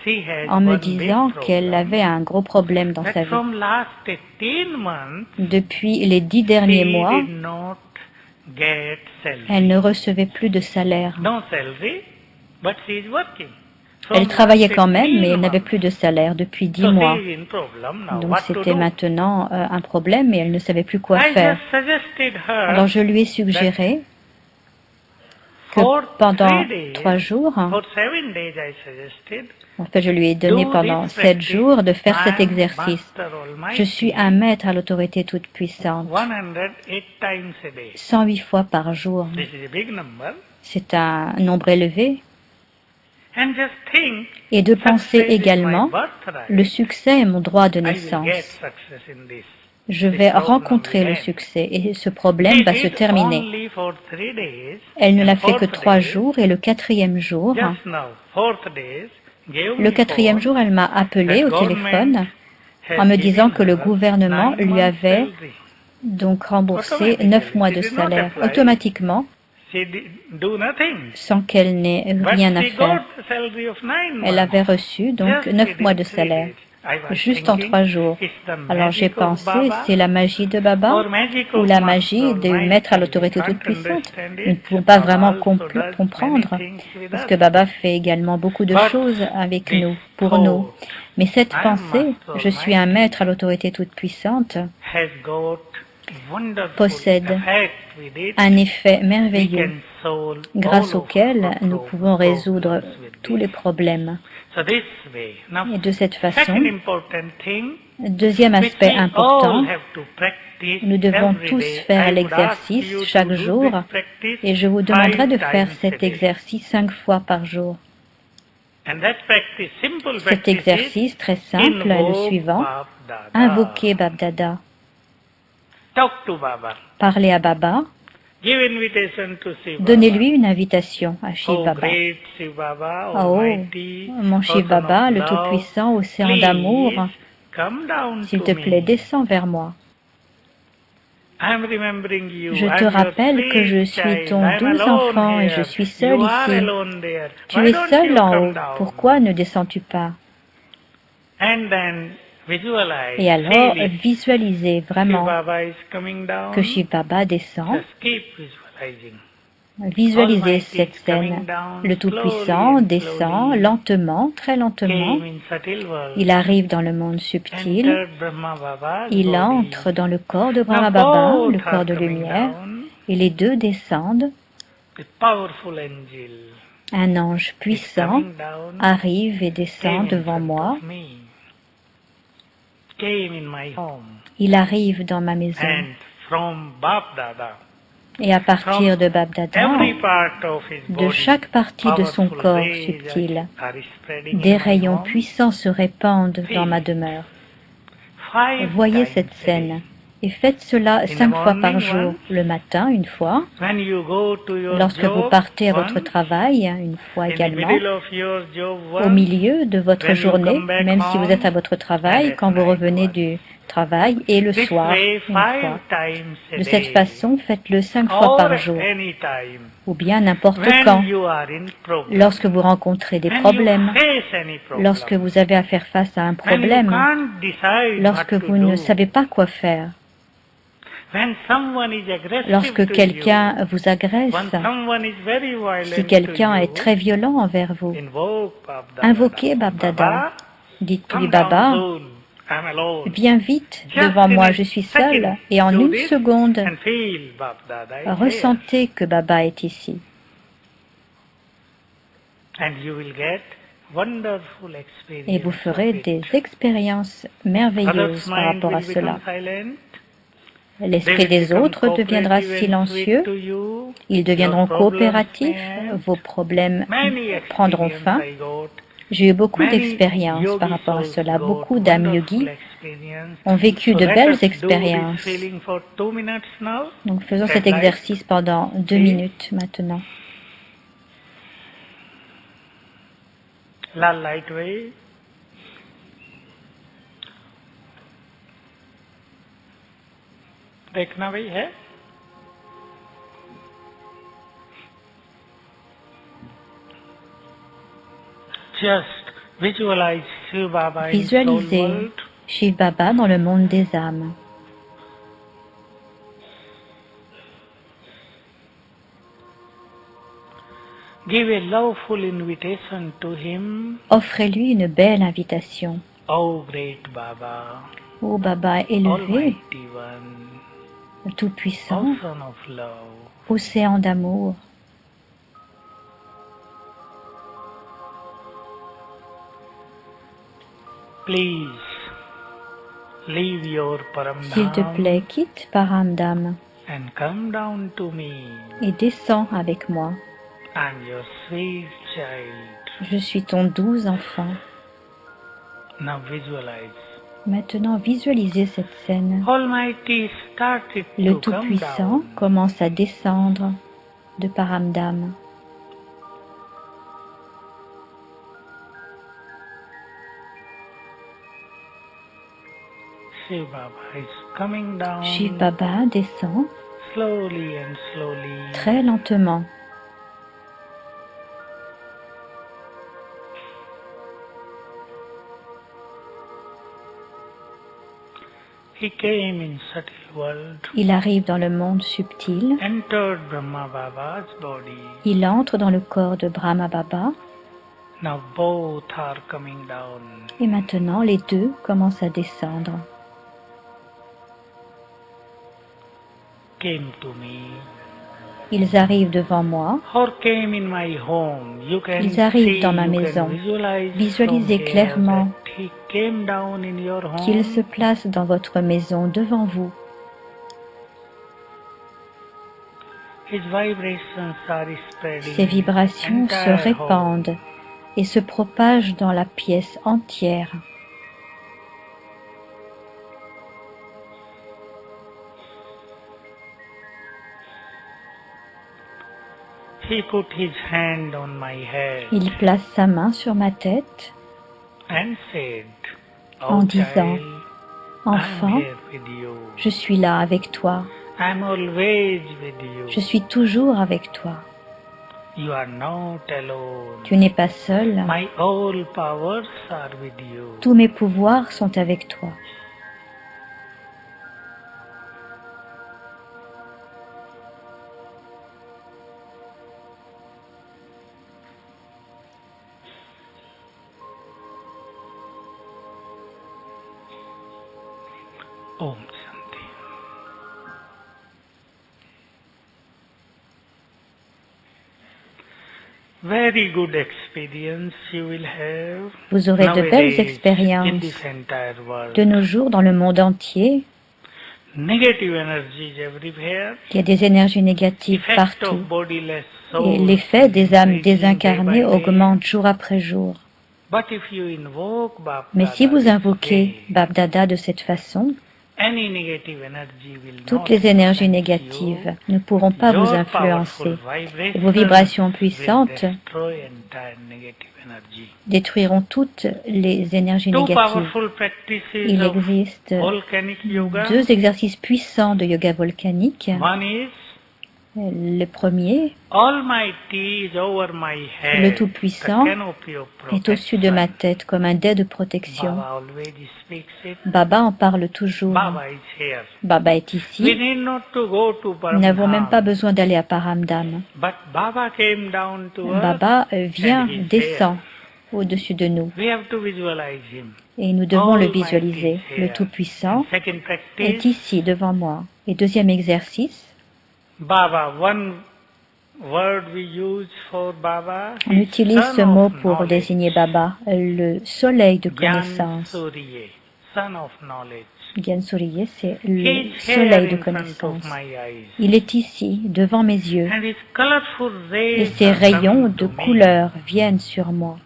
she has en me one big disant qu'elle problem, avait un gros problème dans that sa vie. from last 18 months Depuis les 10 she derniers mois, did not get salary. elle ne recevait plus de salaire. No salary, but she is working. Elle From travaillait last quand même, 18 mais elle n'avait months. plus de salaire depuis 10 So mois. she is in problem now. Donc What to c'était do? maintenant un problème et elle ne savait plus quoi I faire. just suggested her Alors je lui ai suggéré que for pendant 3 days, 3 jours, for 7 days I suggested, en fait je lui ai donné do pendant this 7 practice. jours de faire I cet am exercice. Master Almighty, Je suis un maître à l'autorité toute puissante, 108 times a day. 108 fois par jour. This is a big number. C'est un nombre élevé. And just think, Et de penser success is my également, birthright. le succès est mon droit de I will naissance. get success in this. je vais rencontrer le succès et ce problème va se terminer. Elle ne l'a fait que 3 jours et le 4e jour, elle m'a appelé au téléphone en me disant que le gouvernement lui avait donc remboursé 9 mois de salaire automatiquement sans qu'elle n'ait rien à faire. Elle avait reçu donc 9 mois de salaire, juste en 3 jours. Alors j'ai pensé, c'est la magie de Baba ou la magie du maître à l'autorité toute-puissante. Nous ne pouvons pas vraiment comprendre, parce que Baba fait également beaucoup de choses avec nous, pour nous. Mais cette pensée, je suis un maître à l'autorité toute-puissante, possède un effet merveilleux grâce auquel nous pouvons résoudre tous les problèmes. Et de cette façon, deuxième aspect important, nous devons tous faire l'exercice chaque jour et je vous demanderai de faire cet exercice 5 fois par jour. Cet exercice très simple est le suivant. Invoquez Bab-Dada. Parlez à Baba. Donnez-lui une invitation à Shiv Baba. Oh, mon Shiv Baba, le Tout-Puissant, océan d'amour, s'il te plaît, descends vers moi. Je te rappelle que je suis ton 12 enfant et je suis seul ici. Tu es seul en haut. Pourquoi ne descends-tu pas? Et alors, visualisez vraiment que Shiv Baba descend. Visualisez cette scène. Le Tout-Puissant descend lentement, très lentement. Il arrive dans le monde subtil. Il entre dans le corps de Brahma Baba, le corps de lumière. Et les deux descendent. Un ange puissant arrive et descend devant moi. Il arrive dans ma maison. Et à partir de Bab-Dada, de chaque partie de son corps subtil, des rayons puissants se répandent dans ma demeure. Voyez cette scène et faites cela 5 fois par jour, le matin une fois, lorsque vous partez à votre travail une fois également, au milieu de votre journée, même si vous êtes à votre travail, quand vous revenez du travail et le soir une fois. De cette façon, faites-le 5 fois par jour, ou bien n'importe quand, lorsque vous rencontrez des problèmes, lorsque vous avez à faire face à un problème, lorsque vous ne savez pas quoi faire. Lorsque quelqu'un vous agresse, si quelqu'un est très violent envers vous, invoquez Bab-Dada. Dites-lui, Baba, viens vite devant moi, je suis seul, et en 1 seconde, ressentez que Baba est ici. Et vous ferez des expériences merveilleuses par rapport à cela. L'esprit des autres deviendra silencieux, ils deviendront coopératifs, vos problèmes prendront fin. J'ai eu beaucoup d'expériences par rapport à cela. Beaucoup d'âmes yogis ont vécu de belles expériences. Donc faisons cet exercice pendant 2 minutes maintenant. La lightweight. देखना भी है Visualisez Shiv Baba dans le monde des âmes. Offrez-lui une belle invitation. Oh great Baba, ô Baba élevé, One, tout-puissant, Ocean of love, océan d'amour, please leave your s'il te plaît, quitte Paramdam and come down to me. et descends avec moi. I'm your sweet child. Je suis ton doux enfant. Now visualize. Maintenant, visualisez cette scène. Almighty started Le to come Tout-Puissant down. commence à descendre de Paramdam. Shiv Baba is coming down Shiv Baba descend slowly and slowly. très lentement. He came in subtle world, Il arrive dans le monde subtil. entered Brahma Baba's body. Il entre dans le corps de Brahma Baba. Now both are coming down. Et maintenant, les deux commencent à descendre. Came to me. Ils arrivent devant moi. Or came in my home. You can Ils arrivent see, dans ma you can maison. visualize Visualisez from here clairement that he came down in your home. qu'ils se placent dans votre maison devant vous. His vibrations are spreading Ces vibrations se entire home. répandent et se propagent dans la pièce entière. He put his hand on my head Il place sa main sur ma tête and said, en "Oh disant, child, Enfant, I'm here with you. je suis là avec toi. I'm always with you. Je suis toujours avec toi. You are not alone. Tu n'es pas seul. My all powers are with you." Tous mes pouvoirs sont avec toi. Om Shanti. Very good experience you will have Vous aurez de belles nowadays in expériences this entire world. de nos jours dans le monde entier. Negative energies everywhere. Il y a des énergies négatives Effect partout. of bodiless Et souls l'effet des âmes increasing day désincarnées by day. augmente jour après jour. But if you invoke Bap Mais si Dada vous this invoquez way, Bap-Dada de cette façon, any negative energy will toutes not les énergies affect négatives you. ne pourront pas Your vous influencer. powerful Et vos vibrations vibrations puissantes will destroy entire negative energy. détruiront toutes les énergies Two négatives. powerful practices Il of existe volcanic yoga. deux exercices puissants de yoga volcanique. One is Le premier Almighty is over my head. Le Tout-Puissant the canopy of est au-dessus de ma protection. tête comme un dais de protection. Baba always speaks it. Baba en parle toujours. Baba is here. Baba est We ici. need not to go to Nous n'avons même pas Paramdham. besoin d'aller à Paramdam. But Baba came down to earth. Baba vient, and he's descend au-dessus de nous. We have to visualize him. Et nous devons le Almighty visualiser. is Le here. Tout-Puissant Second est practice, ici devant moi. Et deuxième exercice, Baba. One word we use for Baba. on is utilise son ce of mot pour knowledge. désigner Baba, le soleil de Gyan connaissance. Surya, son of knowledge. Gyan-Surya, c'est He le is here soleil de in front connaissance. of my eyes. Il est ici, devant mes yeux, And his colorful et rays ses are rayons coming de to me. couleur viennent sur moi.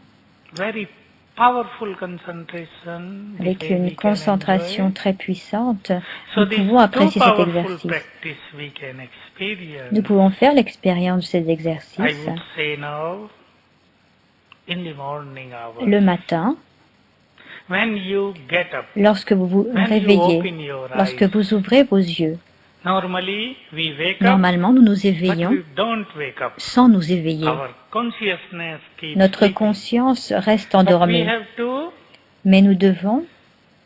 Very powerful concentration. Avec that we une can concentration enjoy. très puissante, So nous these pouvons two apprécier cet powerful exercice. practice we can experience. Nous pouvons faire l'expérience de ces I exercices would say now, in the morning hours, le matin, when you get up, lorsque vous vous when you réveillez, open your lorsque eyes. vous ouvrez vos yeux. Normally, we wake up, Normalement, nous nous but éveillons we don't wake up. sans nous éveiller. Our consciousness keeps Notre sleeping. conscience reste But we endormie. have to Mais nous devons,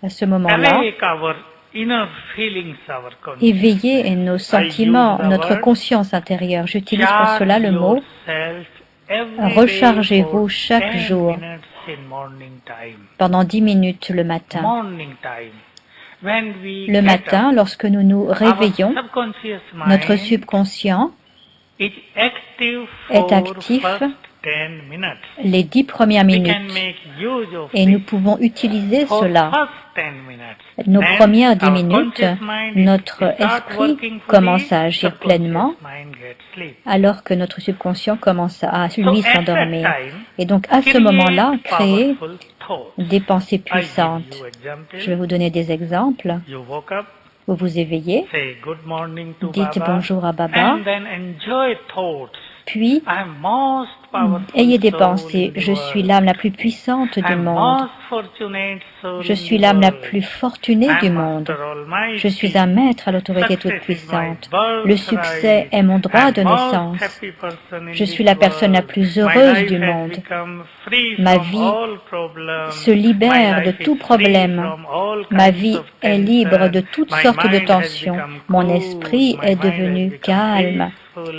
à ce moment-là, awake our inner feelings, our consciousness. éveiller nos sentiments, notre conscience intérieure. J'utilise pour Charge cela le mot yourself every rechargez-vous day for chaque 10 jour. minutes in morning time. pendant 10 minutes le matin. Morning time. When we Le get matin, up, lorsque nous nous our réveillons, subconscious mind notre subconscient is active est for actif first 10 minutes. les 10 premières We can minutes. make use of Et nous this pouvons utiliser for cela. first 10 minutes. Nos Then premières 10 our minutes, conscious mind, notre it start esprit working commence fully, à agir subconscious pleinement, mind gets sleep. alors que notre subconscient commence à So lui at that s'endormir. time, Et donc à ce moment-là, create créer powerful thoughts. des pensées I give puissantes. you example. Je vais vous donner des exemples. You woke up, Vous vous éveillez, say good morning to dites Baba, bonjour à Baba, and then enjoy thoughts. puis I am most powerful ayez des soul pensées. in the Je suis world. l'âme la plus puissante I du am monde. most fortunate soul Je in suis the l'âme la world. plus fortunée I du am monde. Master Almighty. Je suis un maître à l'autorité Success is my toute-puissante. birthright. Le succès est mon I droit am de most naissance. happy person in Je this suis la personne la world. plus My heureuse life du has monde. become free Ma from vie all problems. se libère My de life tout is free problème. from all Ma kinds vie of est libre tension. de toutes My sortes de mind has tensions. become Mon cool. esprit My est mind has devenu become calme. peaceful.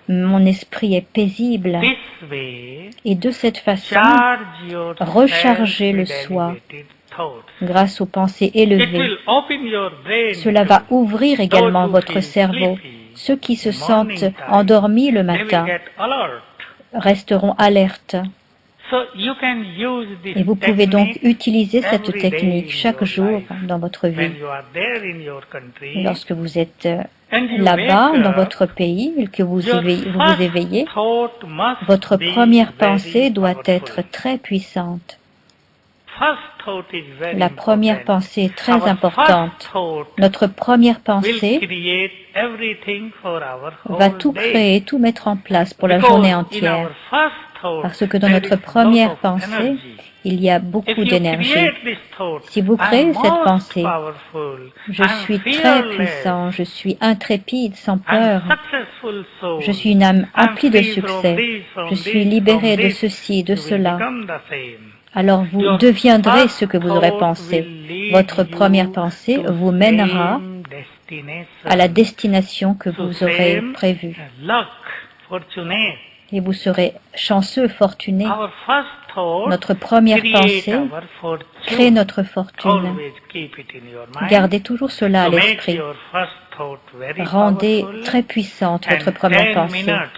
Mon esprit est paisible. This way, Et de cette façon, charge yourself rechargez le with soi elevated thoughts. grâce aux pensées It élevées. will open your brain Cela to va ouvrir également those who votre feel cerveau. sleepy. Ceux qui se In morning sentent time, endormis le they will matin get alert. resteront alertes. So you can use this Et vous pouvez donc technique utiliser cette every day technique in chaque your jour life. dans votre When vie. you are there in your country, Lorsque vous êtes and you là-bas, wake dans up, votre pays, et que vous your vous first éveillez, thought must votre be première very pensée doit powerful. être très puissante. First thought is very La première important. pensée est très Our importante. first thought Notre première will pensée create everything for our va whole tout day. créer, tout mettre en place pour la Because journée in entière. our first thought, Parce que dans there notre is première lot of pensée, energy. il y a If beaucoup you d'énergie. create this thought, Si vous I créez am cette most pensée, powerful, je I am suis très fearless, puissant, je suis intrépide, sans I am peur, successful soul, je suis une âme I am emplie de free from succès, this, from je suis this, libéré from de this, ceci, de you will cela. become the same. Alors vous Your deviendrez first ce que vous aurez thought pensé. will lead Votre you première pensée to vous mènera same destination, à la destination que to vous aurez same prévue. luck, fortunate. Et vous serez chanceux, fortuné. Our first thought Notre première create pensée our fortune. crée notre fortune. Always keep it in your mind. Gardez toujours cela à So make l'esprit. your first thought very Rendez powerful. très puissante votre And première 10 pensée. minutes,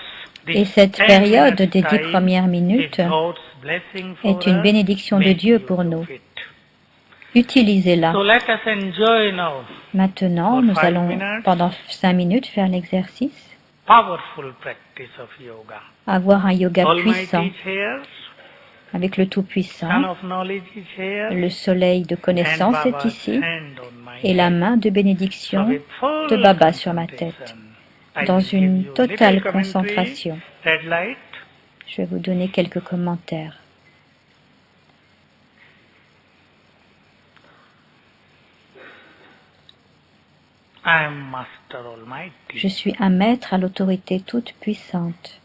this Et cette 10 période minutes des 10 time premières is minutes God's blessing for est une us. bénédiction de Make Dieu use pour of nous. it. Utilisez-la. So let us enjoy now Maintenant, for nous 5 allons minutes. pendant 5 minutes faire l'exercice. Powerful practice of yoga. Avoir un yoga Almighty puissant is here, avec le Sun Tout-Puissant. of knowledge is here, Le soleil de and connaissance est Baba's ici hand on my et la head. main de So bénédiction with full de Baba sur ma concentration, tête. I Dans will give une you totale little commentary, concentration, red light. je vais vous donner quelques commentaires. I am Master Almighty. Je suis un maître à l'autorité toute puissante,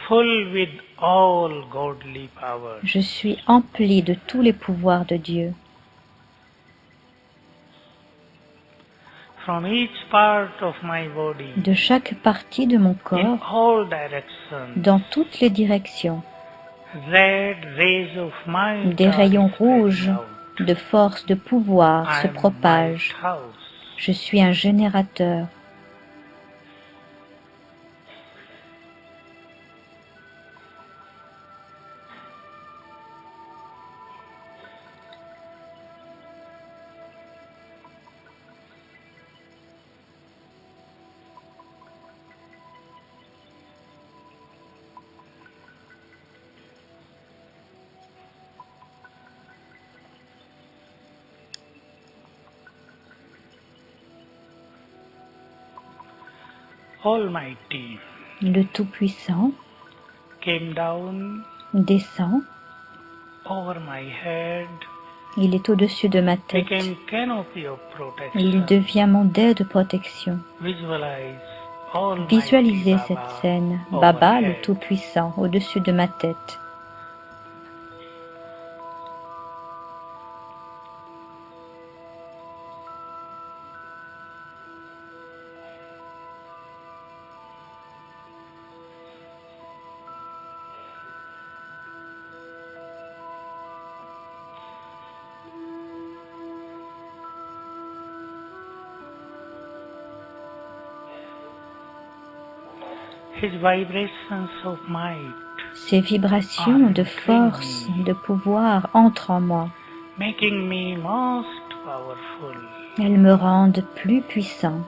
Full with all godly powers. je suis empli de tous les pouvoirs de Dieu. From each part of my body, De chaque partie de mon in corps, all directions, dans toutes les directions, red rays of might des are rayons spreading rouges out. de force, de pouvoir I se am propagent. Might House. Je suis un générateur. Almighty Le Tout-Puissant came down descend, over my head, il est au-dessus de ma tête. became canopy of protection. Il devient mon dais de protection. Visualize Almighty Visualisez cette Baba scène. Baba, le overhead. Tout-Puissant, au-dessus de ma tête. His vibrations of might, Ces vibrations de force, de pouvoir entrent en moi. making me most powerful. Elles me rendent plus puissant.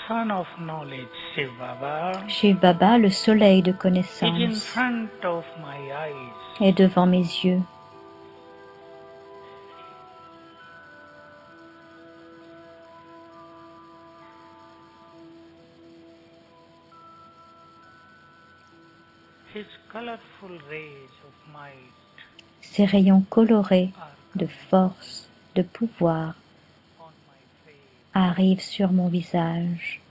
Son of knowledge, Shiv Baba, Shiv Baba, le soleil de is in connaissance, front of my eyes. est devant mes yeux. His colorful rays of might Ces rayons colorés are de force, de pouvoir on my face. arrivent sur mon visage.